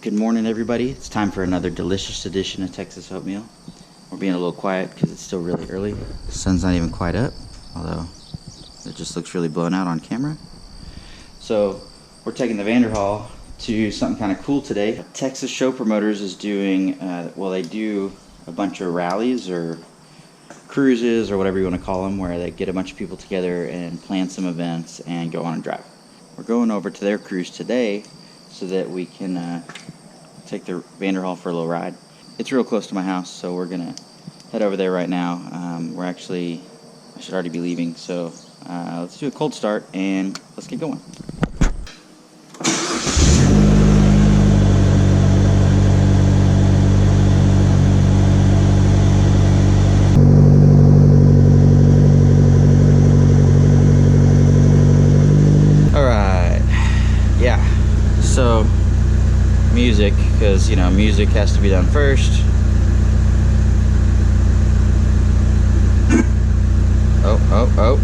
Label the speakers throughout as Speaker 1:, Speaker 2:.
Speaker 1: Good morning, everybody. It's time for another delicious edition of Texas Oatmeal. We're being a little quiet because it's still really early. The sun's not even quite up, although it just looks really blown out on camera. So we're taking the Vanderhall to something kind of cool today. Texas Show Promoters is doing, they do a bunch of rallies or cruises or whatever you want to call them, where they get a bunch of people together and plan some events and go on and drive. We're going over to their cruise today so that we can take the Vanderhall for a little ride. It's real close to my house, so we're gonna head over there right now. I should already be leaving, so let's do a cold start and let's get going. Alright, yeah, so music, because music has to be done first. Oh.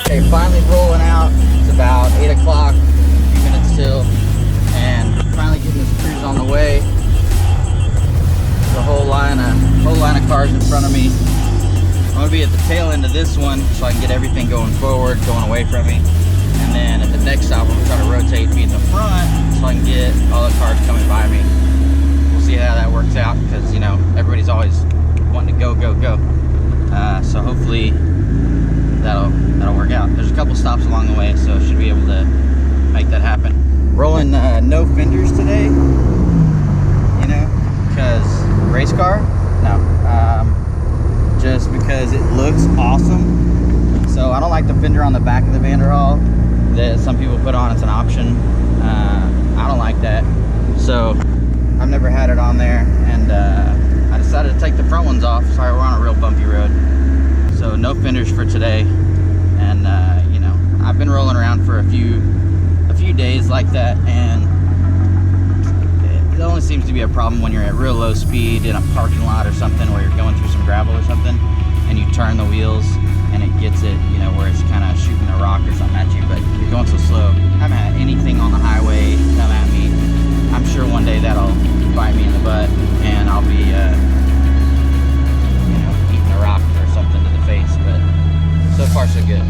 Speaker 1: Okay, finally rolling out. It's about 8 o'clock, a few minutes till, and finally getting this cruise on the way. There's a whole line of cars in front of me. I'm gonna be at the tail end of this one so I can get everything going forward, going away from me. And then at the next stop, I'm gonna try to rotate and be in the front so I can get all the cars coming by me. We'll see how that works out, because everybody's always wanting to go. So hopefully that'll work out. There's a couple stops along the way, so should be able to make that happen. Rolling no fenders today, because race car? No, just because it looks awesome. So I don't like the fender on the back of the Vanderhall that some people put on. It's an option. I don't like that, so I've never had it on there, and I decided to take the front ones off. Sorry, we're on a real bumpy road. So no fenders for today, and I've been rolling around for a few days like that, and it only seems to be a problem when you're at real low speed in a parking lot or something, where you're going through some gravel or something, and you turn the wheels and it gets it, where it's kind of shooting a rock or something at you, but you're going so slow. I haven't had anything on the highway come at me. I'm sure one day that'll bite me in the butt, and I'll be eating a rock or something to the face, but so far so good.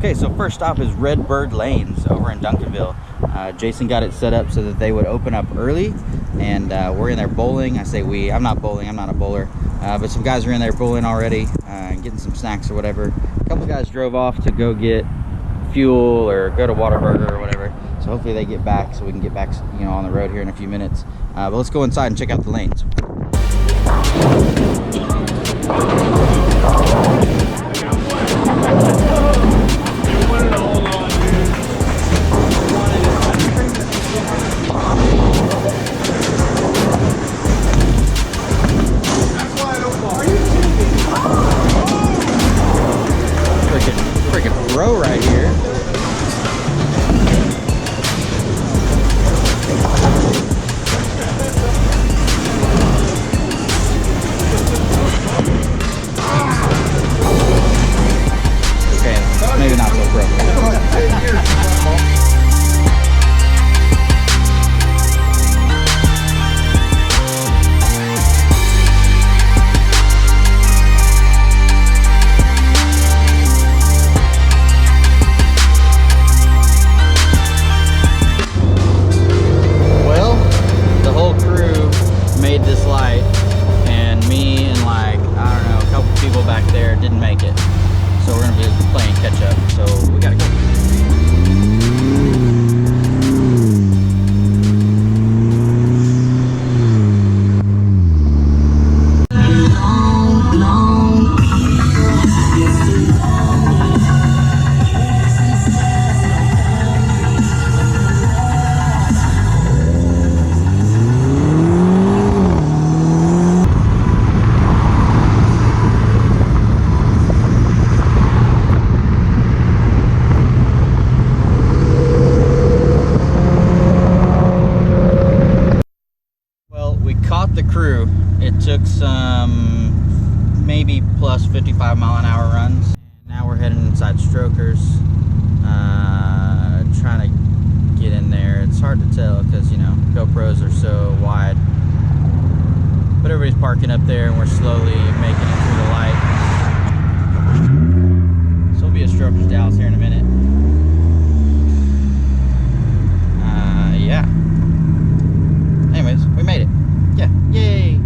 Speaker 1: Okay, so first stop is Redbird Lanes over in Duncanville. Jason got it set up so that they would open up early, and we're in there bowling. I say we, I'm not bowling, I'm not a bowler, but some guys are in there bowling already, getting some snacks or whatever. A couple guys drove off to go get fuel or go to Whataburger or whatever, so hopefully they get back so we can get back, you know, on the road here in a few minutes. But let's go inside and check out the lanes. Freaking row right here. Okay, maybe not so pro. This light, and me and like, I don't know, a couple people back there didn't make it, so we're gonna be playing catch up, so we gotta go. The crew, it took some maybe plus 55 mile an hour runs. Now we're heading inside Strokers, trying to get in there. It's hard to tell because, you know, GoPros are so wide, but everybody's parking up there and we're slowly making it through the light. So we'll be at Strokers Dallas here in a minute. Yeah, anyways, we made it. Yeah, yay!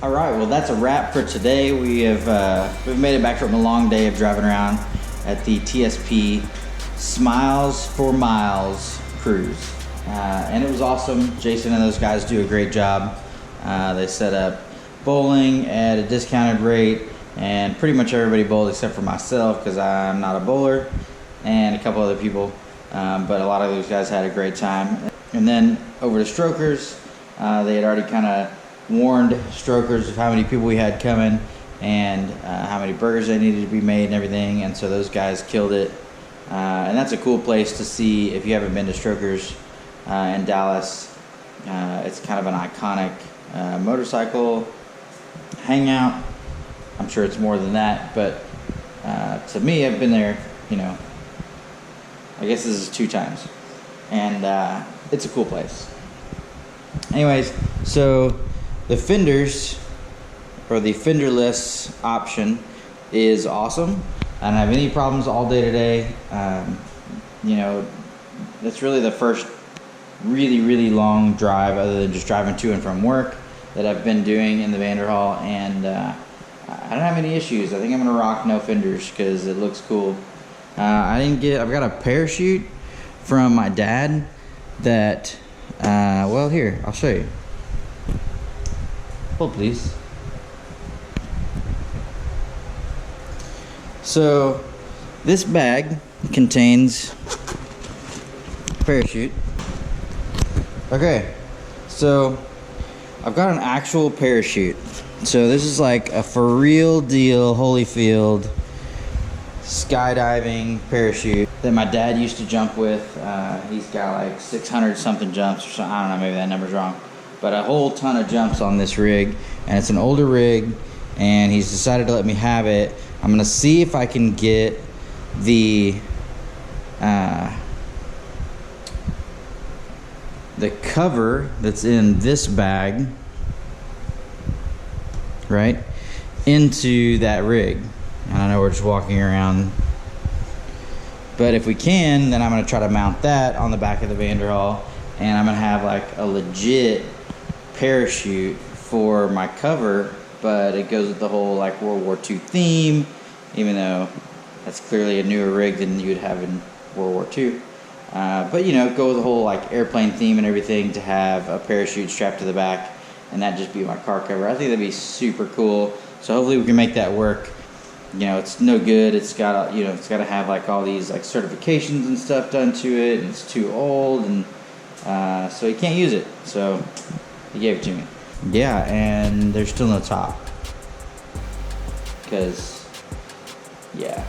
Speaker 1: Alright, well that's a wrap for today. We've made it back from a long day of driving around at the TSP Smiles for Miles cruise. And it was awesome. Jason and those guys do a great job. They set up bowling at a discounted rate, and pretty much everybody bowled except for myself because I'm not a bowler, and a couple other people. But a lot of those guys had a great time. And then over to Strokers, they had already kind of warned Strokers of how many people we had coming and how many burgers they needed to be made and everything, and so those guys killed it. And that's a cool place to see if you haven't been to Strokers in Dallas. It's kind of an iconic motorcycle hangout. I'm sure it's more than that, but to me, I've been there, you know, I guess this is 2 times, and it's a cool place. Anyways, so the fenders, or the fenderless option, is awesome. I don't have any problems all day today. You know, that's really the first really long drive, other than just driving to and from work, that I've been doing in the Vanderhall, and I don't have any issues. I think I'm gonna rock no fenders because it looks cool. I've got a parachute from my dad that, well, here, I'll show you. Hold please. So this bag contains parachute. Okay, so I've got an actual parachute. So this is like a for real deal Holyfield skydiving parachute that my dad used to jump with. He's got like 600 something jumps or something. I don't know, maybe that number's wrong, but a whole ton of jumps on this rig, and it's an older rig, and he's decided to let me have it. I'm gonna see if I can get the cover that's in this bag right into that rig. And I know we're just walking around, but if we can, then I'm gonna try to mount that on the back of the Vanderhaal, and I'm gonna have like a legit parachute for my cover, but it goes with the whole like World War II theme, even though that's clearly a newer rig than you would have in World War II. But you know, go with the whole like airplane theme and everything, to have a parachute strapped to the back and that just be my car cover. I think that'd be super cool. So hopefully we can make that work. You know, it's no good. It's got, you know, it's got to have like all these like certifications and stuff done to it, and it's too old, and so you can't use it. So he gave it to me. Yeah, and there's still no top. Because, yeah.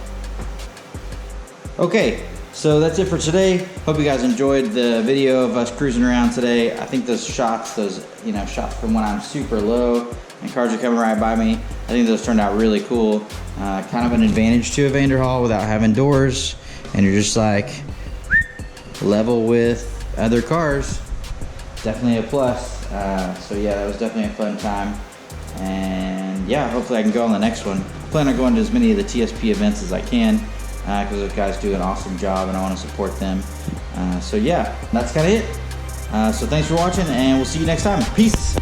Speaker 1: Okay, so that's it for today. Hope you guys enjoyed the video of us cruising around today. I think those shots, you know, shots from when I'm super low and cars are coming right by me, I think those turned out really cool. Kind of an advantage to a Vanderhaal without having doors, and you're just like level with other cars. Definitely a plus. So yeah, that was definitely a fun time. And yeah, hopefully I can go on the next one. I plan on going to as many of the TSP events as I can, because those guys do an awesome job and I want to support them. So yeah, that's kind of it. So thanks for watching, and we'll see you next time. Peace.